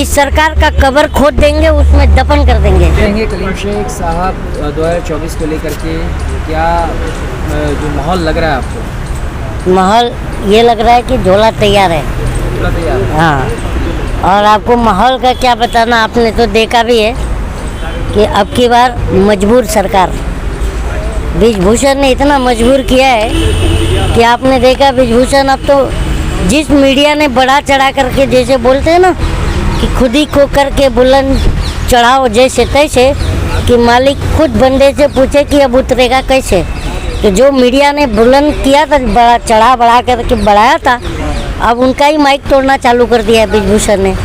इस सरकार का कबर खोद देंगे, उसमें दफन कर देंगे। कहेंगे कलीम शेख साहब 2024 को लेकर के क्या जो माहौल लग रहा है आपको? माहौल ये लग रहा है कि झोला तैयार है। पूरा तैयार है? हाँ, और आपको माहौल का क्या बताना, आपने तो देखा भी है कि अब की बार मजबूर सरकार, ब्रिजभूषण ने इतना मजबूर किया है कि आपने देखा ब्रिजभूषण अब तो जिस मीडिया ने बढ़ा चढ़ा करके, जैसे बोलते हैं ना कि खुद ही को करके बुलंद चढ़ाओ जैसे तैसे, कि मालिक खुद बंदे से पूछे कि अब उतरेगा कैसे। तो जो मीडिया ने बुलंद किया था, बढ़ा करके बढ़ाया था, अब उनका ही माइक तोड़ना चालू कर दिया है ब्रिजभूषण ने।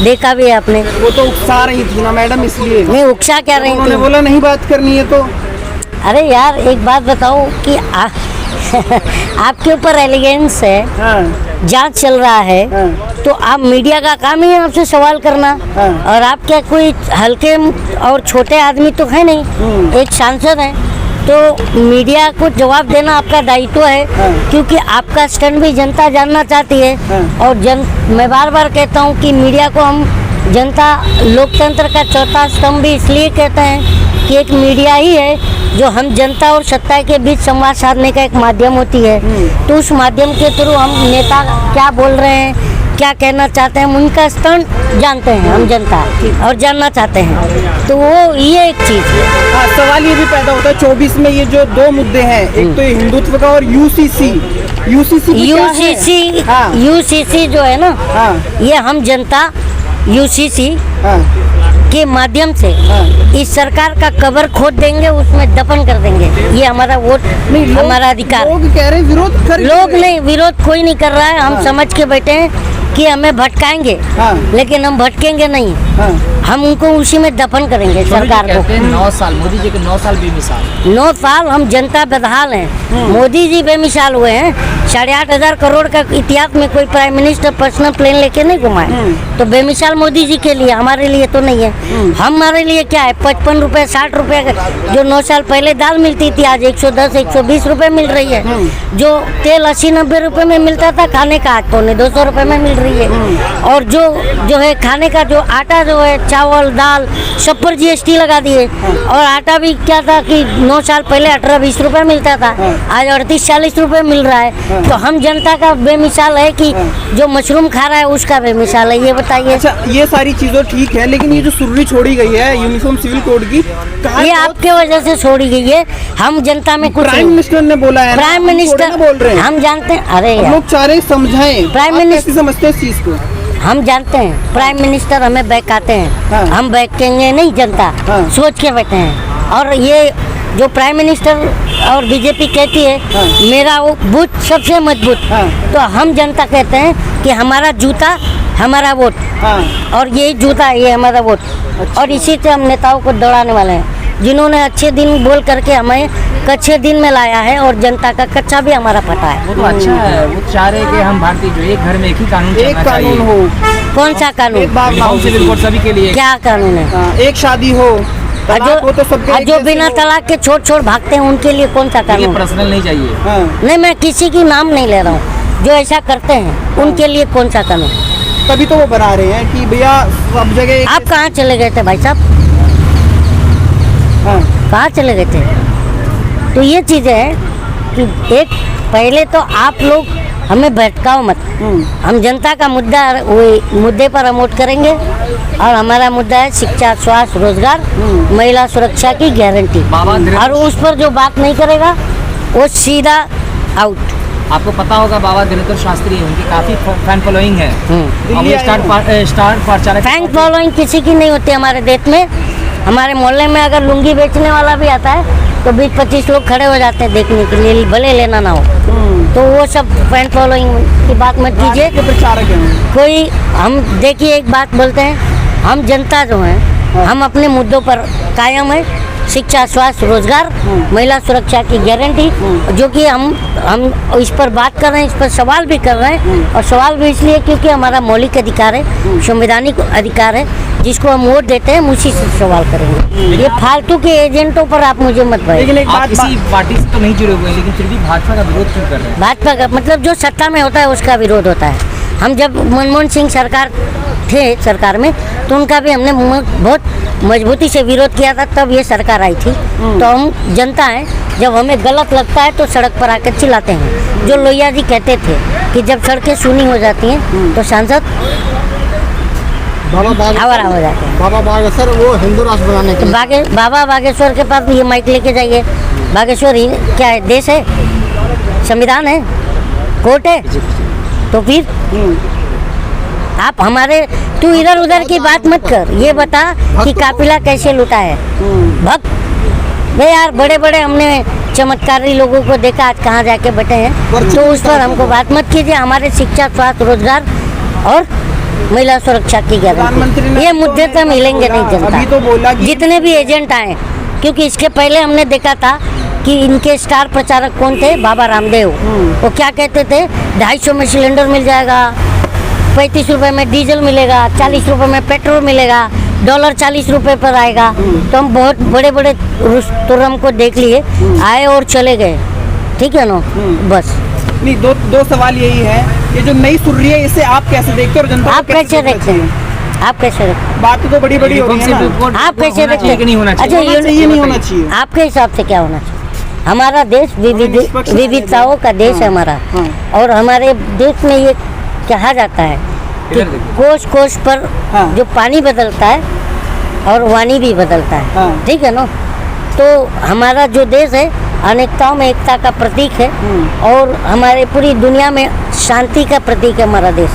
देखा भी है आपने। वो तो उकसा रही थी ना मैडम, इसलिए नहीं उकसा क्या रही उन्होंने थी। बोला नहीं बात करनी है तो। अरे यार एक बात बताओ कि आपके ऊपर एलिगेंस है, हाँ, जांच चल रहा है, हाँ, तो आप मीडिया का काम ही है आपसे सवाल करना। हाँ। और आप क्या कोई हल्के और छोटे आदमी तो है नहीं, एक सांसद है, तो मीडिया को जवाब देना आपका दायित्व है। हाँ। क्योंकि आपका स्टैंड भी जनता जानना चाहती है। हाँ। और मैं बार बार कहता हूँ कि मीडिया को हम जनता लोकतंत्र का चौथा स्तंभ भी इसलिए कहते हैं कि एक मीडिया ही है जो हम जनता और सत्ता के बीच संवाद साधने का एक माध्यम होती है। तो उस माध्यम के थ्रू हम नेता क्या बोल रहे हैं, क्या कहना चाहते हैं, उनका स्टैंड जानते हैं हम जनता, और जानना चाहते हैं। तो वो ये एक चीज़ है। हाँ, सवाल ये भी पैदा होता है 24 में ये जो दो मुद्दे हैं, एक तो ये हिंदुत्व का और यूसीसी यूसीसी जो है ना, हाँ, ये हम जनता यूसीसी हाँ, के माध्यम से हाँ। इस सरकार का कबर खोद देंगे, उसमें दफन कर देंगे। ये हमारा वोट, हमारा अधिकार। लोग कह रहे हैं विरोध कर, लोग नहीं, विरोध कोई नहीं कर रहा है। हम समझ के बैठे हैं कि हमें भटकाएंगे, हाँ। लेकिन हम भटकेंगे नहीं, हाँ, हम उनको उसी में दफन करेंगे सरकार को। कहते हैं 9 साल मोदी जी के 9 साल बेमिसाल। 9 साल हम जनता बदहाल हैं। मोदी जी बेमिसाल हुए हैं। 8,500 करोड़ का इतिहास में कोई प्राइम मिनिस्टर पर्सनल प्लेन लेके नहीं घुमाए। तो बेमिसाल मोदी जी के लिए, हमारे लिए तो नहीं है। हमारे लिए क्या है, 55 रुपए 60 रुपए जो 9 साल पहले दाल मिलती थी, आज 110 120 रुपए मिल रही है। जो तेल 80-90 रुपए में मिलता था खाने का, आज 200 रुपए में मिल रही है। और जो है खाने का जो आटा जो है, चावल दाल सब पर जीएसटी लगा दिए। और आटा भी क्या था कि 9 साल पहले 18-20 रुपए मिलता था, आज 38-40 रुपए मिल रहा है। तो हम जनता का बेमिसाल है कि जो मशरूम खा रहा है उसका बेमिसाल है, ये बताइए। अच्छा, ये सारी चीजें ठीक है, लेकिन ये जो सुर्री छोड़ी गई है यूनिफॉर्म सिविल कोड की, ये आपके वजह से छोड़ी गई है। हम जनता में कुछ प्राइम मिनिस्टर ने बोला है, प्राइम मिनिस्टर बोल रहे हैं, हम जानते हैं। अरे हम यार, लोग चाह रहे हैं समझाएं, प्राइम आप मिनिस्टर कैसे समझते हैं इस चीज को? हम जानते हैं प्राइम मिनिस्टर हमें बहकाते हैं। हाँ। हम बहकेंगे नहीं, जनता हाँ। सोच के बैठे हैं। और ये जो प्राइम मिनिस्टर और बीजेपी कहती है हाँ। मेरा वो बूथ सबसे मजबूत, हाँ। तो हम जनता कहते हैं कि हमारा जूता हमारा वोट, हाँ, और ये जूता ये हमारा वोट। और इसी से हम नेताओं को दौड़ाने वाले हैं, जिन्होंने अच्छे दिन बोल करके हमें कच्चे दिन में लाया है, और जनता का कच्चा भी हमारा पता है। वो तो अच्छा है, वो चाह रहे हैं कि हम भारतीय जो एक घर में एक ही कानून एक चलना कानून चाहिए। हो, कौन सा कानून? एक बात यूनिफॉर्म सिविल कोड सभी के लिए। क्या कानून है? हाँ, एक शादी हो, तलाक हो तो सबके एक जो जैसे बिना हो। तलाक के छोड़ भागते हैं उनके लिए कौन सा ये कानून? पर्सनल नहीं चाहिए। हाँ, नहीं, मैं किसी की नाम नहीं ले रहा हूँ, जो ऐसा करते हैं उनके लिए कौन सा कानून? तभी तो वो बना रहे हैं कि भैया सब जगह एक- आप कहाँ चले गए थे भाई साहब? हाँ, कहाँ चले गए थे? तो ये चीज़ें हैं कि एक पहले तो आप लोग हमें भटकाओ मत। हम जनता का मुद्दे पर हम वोट करेंगे, और हमारा मुद्दा है शिक्षा, स्वास्थ्य, रोजगार, महिला सुरक्षा की गारंटी। बाबा धीरेन्द्र- और उस पर जो बात नहीं करेगा वो सीधा आउट। आपको पता होगा बाबा धीरेन्द्र शास्त्री, उनकी काफी फैन फॉलोइंग है। दिल्ली और वो आए स्टार प्रचारक। फैन फॉलोइंग किसी की नहीं होती हमारे देश में। हमारे मोहल्ले में अगर लुंगी बेचने वाला भी आता है तो 20-25 लोग खड़े हो जाते हैं देखने के लिए, भले लेना ना हो। तो वो सब फैन फॉलोइंग की बात मत कीजिए। के प्रचारक हैं। कोई हम देखिए, एक बात बोलते हैं, हम जनता जो है हम अपने मुद्दों पर कायम है। शिक्षा, स्वास्थ्य, रोजगार, महिला सुरक्षा की गारंटी, जो कि हम इस पर बात कर रहे हैं, इस पर सवाल भी कर रहे हैं। और सवाल भी इसलिए क्योंकि हमारा मौलिक अधिकार है, संवैधानिक अधिकार है, जिसको हम वोट देते हैं, हम उसी से सवाल करेंगे। ये फालतू के एजेंटों पर आप मुझे मत भाई। लेकिन एक आप बात किसी पार्टी से तो नहीं जुड़े हुए हैं, लेकिन फिर भी भाजपा का विरोध क्यों कर रहे हैं? भाजपा का मतलब जो सत्ता में होता है उसका विरोध होता है। हम जब मनमोहन सिंह सरकार थे, सरकार में तो उनका भी हमने बहुत मजबूती से विरोध किया था, तब ये सरकार आई थी। तो हम जनता हैं, जब हमें गलत लगता है तो सड़क पर आकर चिल्लाते हैं। जो लोहिया जी कहते थे कि जब सड़कें सूनी हो जाती हैं तो सांसद आवारा हो जाते हैं। बाबा बागेश्वर वो हिंदू राष्ट्र बनाने के लिए बाबा बागेश्वर के पास भी ये माइक लेके जाइए। बागेश्वर ही क्या है? देश है, संविधान है, कोर्ट है, तो फिर आप हमारे तू इधर उधर की बात मत कर, ये बता कि काफिला कैसे लूटा है। भक्त ये यार, बड़े बड़े हमने चमत्कारी लोगों को देखा, आज कहाँ जाके बैठे हैं, तो उस पर हमको बात मत कीजिए। हमारे शिक्षा, स्वास्थ्य, रोजगार और महिला सुरक्षा की गारंटी, ये मुद्दे तो मिलेंगे नहीं अभी तो बोला जनता। कि जितने भी एजेंट आए, क्योंकि इसके पहले हमने देखा था कि इनके स्टार प्रचारक कौन थे, बाबा रामदेव। वो क्या कहते थे, 250 में सिलेंडर मिल जाएगा, 35 रुपए में डीजल मिलेगा, 40 रुपए में पेट्रोल मिलेगा, डॉलर 40 रुपए पर आएगा। तो हम बहुत बड़े बड़े तुरम को देख लिए, आए और चले गए, ठीक है ना। बस नहीं, दो सवाल यही है, ये जो नई सुन रही है इसे आप कैसे देखते हो और जनता आप कैसे देखते हैं? आप कैसे देखते हैं? बात तो बड़ी बड़ी हो रही है ना। आप कैसे देखते हैं? नहीं होना चाहिए? अच्छा, ये नहीं होना चाहिए। आपके हिसाब से क्या होना चाहिए? हमारा देश विविधताओं का देश है हमारा, और हमारे देश में ये कहा जाता है कि कोस कोस पर जो पानी बदलता है और वाणी भी बदलता है, ठीक है ना। तो हमारा जो देश है अनेकताओं में एकता का प्रतीक है, और हमारे पूरी दुनिया में शांति का प्रतीक है हमारा देश।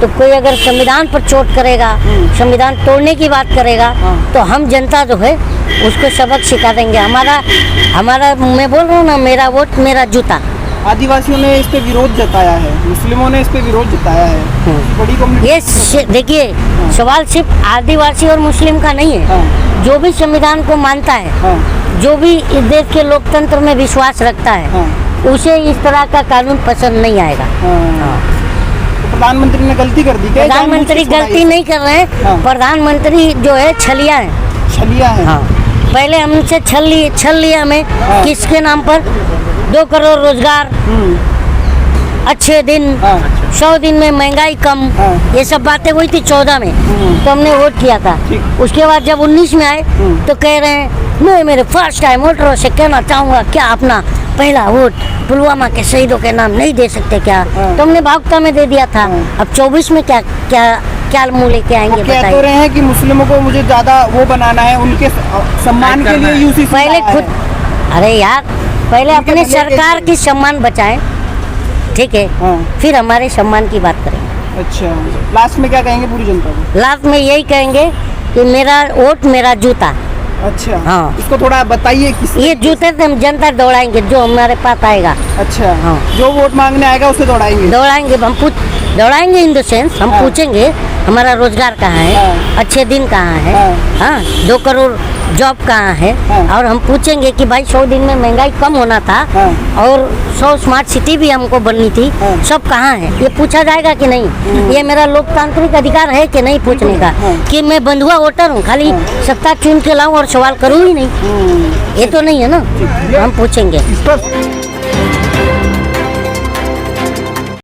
तो कोई अगर संविधान पर चोट करेगा, संविधान तोड़ने की बात करेगा, तो हम जनता जो है उसको सबक सिखा देंगे। हमारा मैं बोल रहा हूँ ना, मेरा वोट मेरा जूता। आदिवासियों ने इस पे विरोध जताया है, मुस्लिमों ने इस पे विरोध जताया है, बड़ी कम्युनिटी। ये देखिए, सवाल सिर्फ आदिवासी और मुस्लिम का नहीं है। जो भी संविधान को मानता है, जो भी इस देश के लोकतंत्र में विश्वास रखता है, उसे इस तरह का कानून पसंद नहीं आएगा। तो प्रधानमंत्री ने गलती कर दी क्या? प्रधानमंत्री गलती नहीं कर रहे हैं, प्रधानमंत्री जो है छलिया है। छलिया है। पहले हमसे छल लिया हमें, किसके नाम पर? 2 करोड़ रोजगार, अच्छे दिन, 100 दिन में महंगाई कम, ये सब बातें हुई थी 14 में, तो हमने वोट किया था। उसके बाद जब 19 में आए तो कह रहे हैं मैं मेरे फर्स्ट टाइम वोटरों से कहना चाहूँगा, क्या अपना पहला वोट पुलवामा के शहीदों के नाम नहीं दे सकते क्या? तो हमने भावुकता में दे दिया था। अब 24 में क्या क्या क्या मुँह लेके आएंगे कह तो रहे हैं कि मुस्लिमों को मुझे ज्यादा वो बनाना है, उनके सम्मान के लिए यूसीसी पहले खुद, अरे यार पहले अपने सरकार की सम्मान बचाएं, ठीक है, फिर हमारे सम्मान की बात करेंगे। अच्छा, लास्ट में क्या कहेंगे पूरी जनता को? लास्ट में यही कहेंगे कि मेरा वोट मेरा जूता। अच्छा, हाँ, इसको थोड़ा बताइए। ये जूते से हम जनता दौड़ाएंगे, जो हमारे पास आएगा। अच्छा, हाँ, जो वोट मांगने आएगा उसे दौड़ाएंगे। हम दौड़ाएंगे इन द सेंस, हम पूछेंगे हमारा रोजगार कहाँ है, अच्छे दिन कहाँ है, हाँ, 2 करोड़ जॉब कहाँ है, और हम पूछेंगे कि भाई 100 दिन में महंगाई कम होना था, और 100 स्मार्ट सिटी भी हमको बननी थी, सब कहाँ है, ये पूछा जाएगा कि नहीं? ये मेरा लोकतांत्रिक अधिकार है कि नहीं पूछने का, कि मैं बंधुआ वोटर हूँ, खाली सत्ता चुन के लाऊं और सवाल करूँ ही नहीं, ये तो नहीं है ना। हम पूछेंगे।